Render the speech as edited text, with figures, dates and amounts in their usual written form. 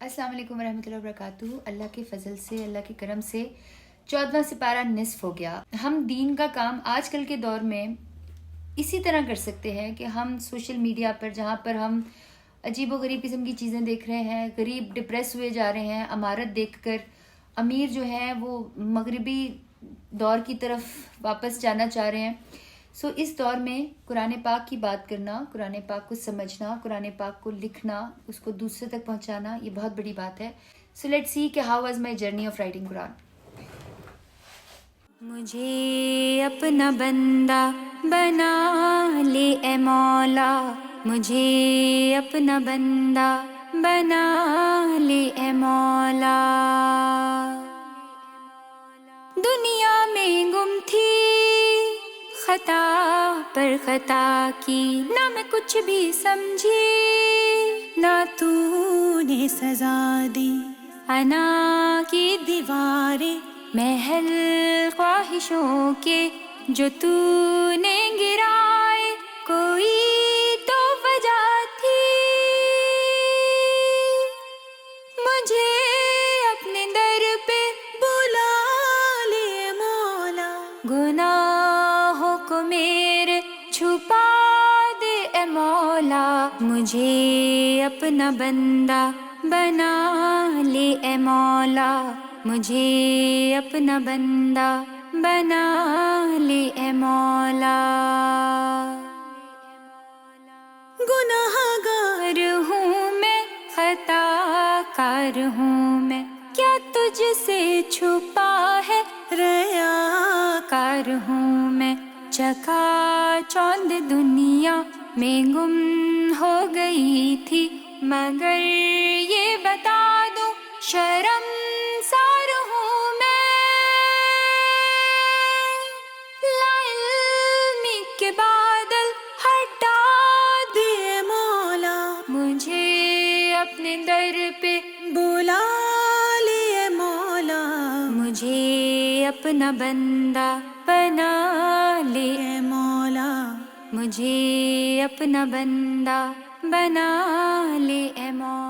السلام علیکم ورحمۃ اللہ وبرکاتہ۔ اللہ کے فضل سے، اللہ کے کرم سے 14واں سپارہ نصف ہو گیا۔ ہم دین کا کام آج کل کے دور میں اسی طرح کر سکتے ہیں کہ ہم سوشل میڈیا پر جہاں پر ہم عجیب و غریب قسم کی چیزیں دیکھ رہے ہیں، غریب ڈپریس ہوئے جا رہے ہیں، عمارت دیکھ کر امیر جو ہیں وہ مغربی دور کی طرف واپس جانا چاہ رہے ہیں۔ اس دور میں قرآن پاک کی بات کرنا، قرآن پاک کو سمجھنا، قرآن پاک کو لکھنا، اس کو دوسرے تک پہنچانا، یہ بہت بڑی بات ہے۔ لیٹس سی کہ how was my journey of writing قرآن۔ مجھے اپنا بندہ بنا لے اے مولا، مجھے اپنا بندہ بنا لے اے مولا۔ دنیا میں گم تھی، خطا پر خطا کی، نہ میں کچھ بھی سمجھی، نہ تو نے سزا دی۔ انا کی دیواریں محل خواہشوں کے جو تو نے گرائے، کوئی تو وجہ تھی۔ مجھے اپنے در پہ بلا لے مولا، گناہوں کو میرے چھپا دے اے مولا۔ مجھے اپنا بندہ بنا لے اے مولا، مجھے اپنا بندہ بنا لے اے مولا۔ گناہ گار ہوں میں، خطا کار ہوں میں، کیا تجھ سے چھپا ہے، ریا کار ہوں میں۔ چکا چوند دنیا میں گم ہو گئی تھی، مگر یہ بتا دوں شرم سار ہوں میں۔ لا علمی کے بادل ہٹا دیے مولا، مجھے اپنے در پہ بلا لیے مولا۔ مجھے اپنا بندہ بنا لے اے مولا، مجھے اپنا بندہ بنا لے اے مولا۔